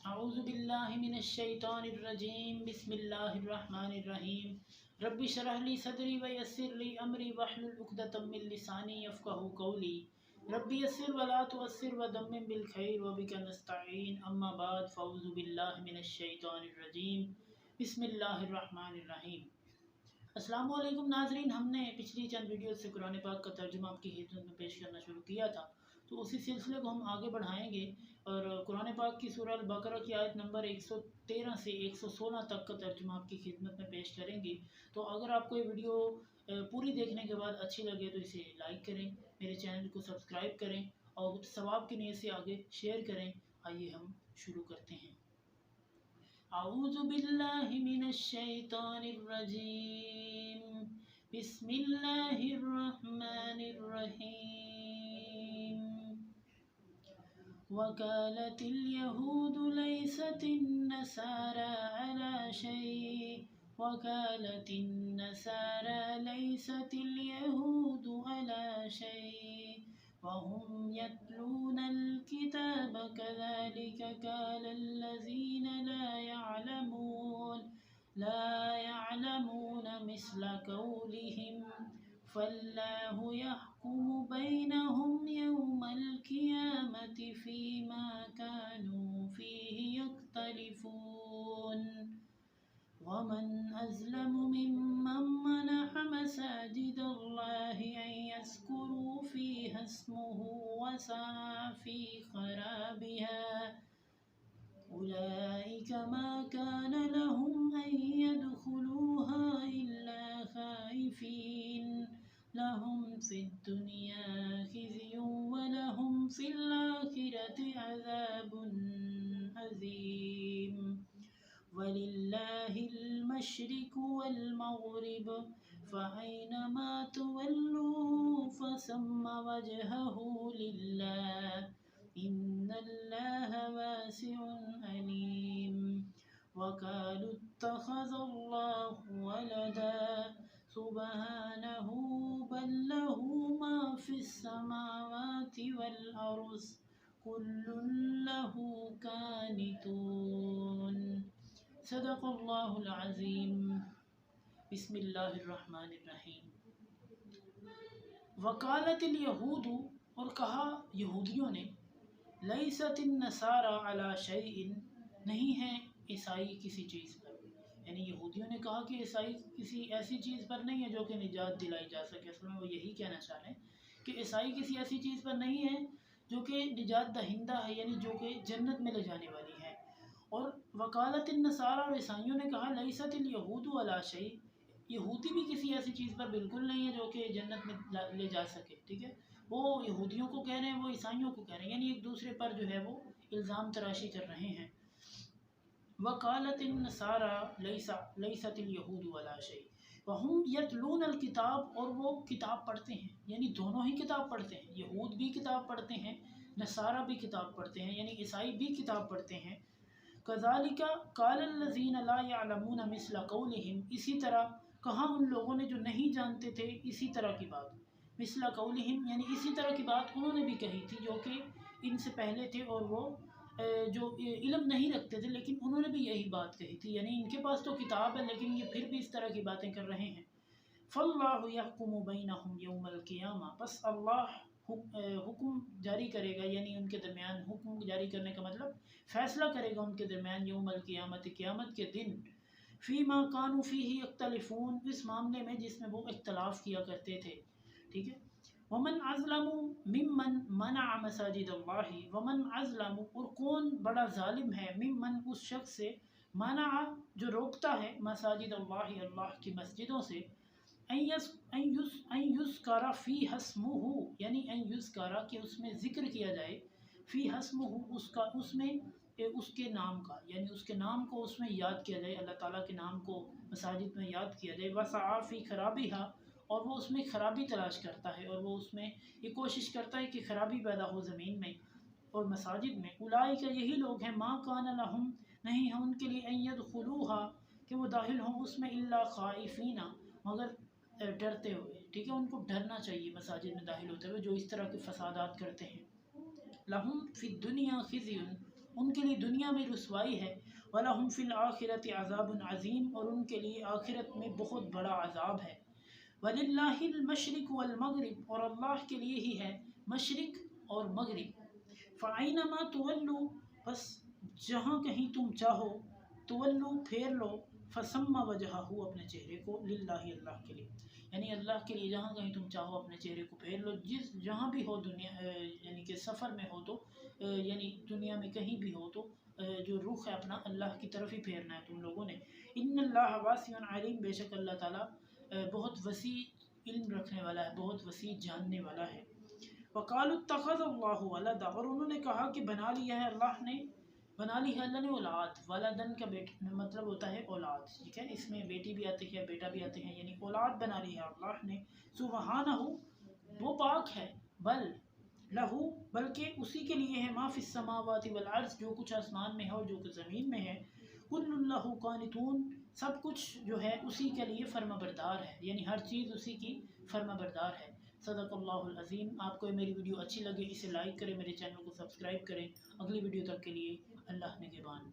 اعوذ باللہ من الشیطان الرجیم بسم اللہ الرحمن الرحیم رب اشرح لی صدری ویسر لی امری واحلل عقدۃ من لسانی یفقہوا قولی رب یسر ولا تعسر ودمم بالخیر وبک نستعین اما بعد فاعوذ باللہ من الشیطان الرجیم بسم اللہ الرحمن الرحیم۔ السلام علیکم ناظرین، ہم نے پچھلی چند ویڈیوز سے قرآن پاک کا ترجمہ آپ کی خدمت میں پیش کرنا شروع کیا تھا، تو اسی سلسلے کو ہم آگے بڑھائیں گے اور قرآن پاک کی سورہ البقرہ کی آیت نمبر 113 سے 116 تک کا ترجمہ آپ کی خدمت میں پیش کریں گے۔ تو اگر آپ کو یہ ویڈیو پوری دیکھنے کے بعد اچھی لگے تو اسے لائک کریں، میرے چینل کو سبسکرائب کریں اور ثواب کی نیت سے آگے شیئر کریں۔ آئیے ہم شروع کرتے ہیں۔ اعوذ باللہ من الشیطان الرجیم بسم اللہ الرحمن الرحیم۔ وقالت اليهود ليست النصارى على شيء وقالت النصارى ليست اليهود على شيء وهم يتلون الكتاب كذلك قال الذين لا يعلمون مثل قولهم فالله يحكم بينهم يوم القيامة فيما كانوا فيه يختلفون ومن أظلم ممن منع مساجد الله أن يذكروا فيها اسمه وسعى في خرابها أولئك ما كان لهم أن يدخلوها إلا خائفين لهم في الدنيا خزي ولهم في الآخرة عذاب عظيم ولله المشرق والمغرب فأينما تولوا فثم وجهه لله إن الله واسع عليم وقالوا اتخذ الله ولدا سبحانه بل له ما في السماوات والأرض كل له قانتون۔ صدق اللہ العظیم۔ بسم اللہ الرحمن الرحیم۔ وقالت الیہود، اور کہا یہودیوں نے، لیست النصارى علی شیء، نہیں ہیں عیسائی کسی چیز پر، یعنی یہودیوں نے کہا کہ عیسائی کسی ایسی چیز پر نہیں ہے جو کہ نجات دلائی جا سکے۔ اصل میں وہ یہی کہنا چاہ رہے ہیں کہ عیسائی کسی ایسی چیز پر نہیں ہے جو کہ نجات دہندہ ہے، یعنی جو کہ جنت میں لے جانے والی ہے۔ اور وکالت النصارى، اور عیسائیوں نے کہا لیست الیہود علی شیء، یہودی بھی کسی ایسی چیز پر بالکل نہیں ہے جو کہ جنت میں لے جا سکے۔ ٹھیک ہے، وہ یہودیوں کو کہہ رہے ہیں، وہ عیسائیوں کو کہہ رہے ہیں، یعنی ایک دوسرے پر جو ہے وہ الزام تراشی کر رہے ہیں۔ وقالت النصارى لیست الیہود علی شیء وهم یتلون الکتاب، اور وہ کتاب پڑھتے ہیں، یعنی دونوں ہی کتاب پڑھتے ہیں، یہود بھی کتاب پڑھتے ہیں، نصارہ بھی کتاب پڑھتے ہیں، یعنی عیسائی بھی کتاب پڑھتے ہیں۔ کذالک قال الذین لا یعلمون مثل قولہم، اسی طرح کہا ان لوگوں نے جو نہیں جانتے تھے اسی طرح کی بات، مثل قولہم یعنی اسی طرح کی بات انہوں نے بھی کہی تھی جو کہ ان سے پہلے تھے، اور وہ جو علم نہیں رکھتے تھے لیکن انہوں نے بھی یہی بات کہی تھی، یعنی ان کے پاس تو کتاب ہے لیکن یہ پھر بھی اس طرح کی باتیں کر رہے ہیں۔ فاللہ یحکم بینہم یوم القیامہ، بس اللہ حکم جاری کرے گا، یعنی ان کے درمیان، حکم جاری کرنے کا مطلب فیصلہ کرے گا ان کے درمیان، یوم القیامت، قیامت کے دن، فیما کانوا فیہ یختلفون، اس معاملے میں جس میں وہ اختلاف کیا کرتے تھے۔ ٹھیک ہے، ومن اظلم ممن منع مساجد اللہ، ومن اظلم، اور کون بڑا ظالم ہے، ممن اس شخص سے، منع جو روکتا ہے، مساجد اللہ اللہ کی مسجدوں سے، ان یذکر فیہا اسمہ، یعنی ان یذکر کہ اس میں ذکر کیا جائے، فیہا اسمہ اس میں اس کے نام کا، یعنی اس کے نام کو اس میں یاد کیا جائے، اللہ تعالیٰ کے نام کو مساجد میں یاد کیا جائے، وسعی فی خرابہا، اور وہ اس میں خرابی تلاش کرتا ہے، اور وہ اس میں یہ کوشش کرتا ہے کہ خرابی پیدا ہو زمین میں اور مساجد میں۔ اولئک، یہی لوگ ہیں، ما کان لہم، نہیں ہے ان کے لیے، ان یدخلوہا، کہ وہ داخل ہوں اس میں، الا خائفین، مگر ڈرتے ہوئے۔ ٹھیک ہے، ان کو ڈرنا چاہیے مساجد میں داخل ہوتے ہوئے جو اس طرح کے فسادات کرتے ہیں۔ لہم فی الدنیا خزی، ان کے لیے دنیا میں رسوائی ہے، وَلَهُمْ فِي الْآخِرَةِ عَذَابٌ عَظِيمٌ، اور ان کے لیے آخرت میں بہت بڑا عذاب ہے۔ وَلِلَّهِ الْمَشْرِقُ وَالْمَغْرِبُ، اور اللہ کے لیے ہی ہے مشرق اور مغرب۔ فَأَيْنَمَا تُوَلُّوا، بس جہاں کہیں تم چاہو، تولو پھیر لو، فَسَمَّ وَجْهَهُ، اپنے چہرے کو، للہ اللہ کے لیے، یعنی اللہ کے لیے جہاں کہیں تم چاہو اپنے چہرے کو پھیر لو، جہاں بھی ہو دنیا، یعنی کہ سفر میں ہو تو، یعنی دنیا میں کہیں بھی ہو تو جو رخ ہے اپنا اللہ کی طرف ہی پھیرنا ہے تم لوگوں نے۔ ان اللہ واسع علیم، بے شک اللہ تعالیٰ بہت وسیع علم رکھنے والا ہے، بہت وسیع جاننے والا ہے۔ وَقَالُوا اتَّخَذَ اللَّهُ وَلَدًا، اور انہوں نے کہا کہ بنا لیا ہے اللہ نے، بنا لی ہے اللہ نے اولاد۔ ولدن کا مطلب ہوتا ہے اولاد، ٹھیک ہے، اس میں بیٹی بھی آتی ہے بیٹا بھی آتے ہیں، یعنی اولاد بنا لی ہے اللہ نے۔ سبحانہ، وہ پاک ہے، بل لہو، بلکہ اسی کے لیے ہے، ما فی السماوات والارض، جو کچھ آسمان میں ہے اور جو کچھ زمین میں ہے، کل لہ قانتون، سب کچھ جو ہے اسی کے لیے فرما بردار ہے، یعنی ہر چیز اسی کی فرما بردار ہے۔ صدق اللہ العظیم۔ آپ کو میری ویڈیو اچھی لگے اسے لائک کریں، میرے چینل کو سبسکرائب کریں۔ اگلی ویڈیو تک کے لیے اللہ نگہبان۔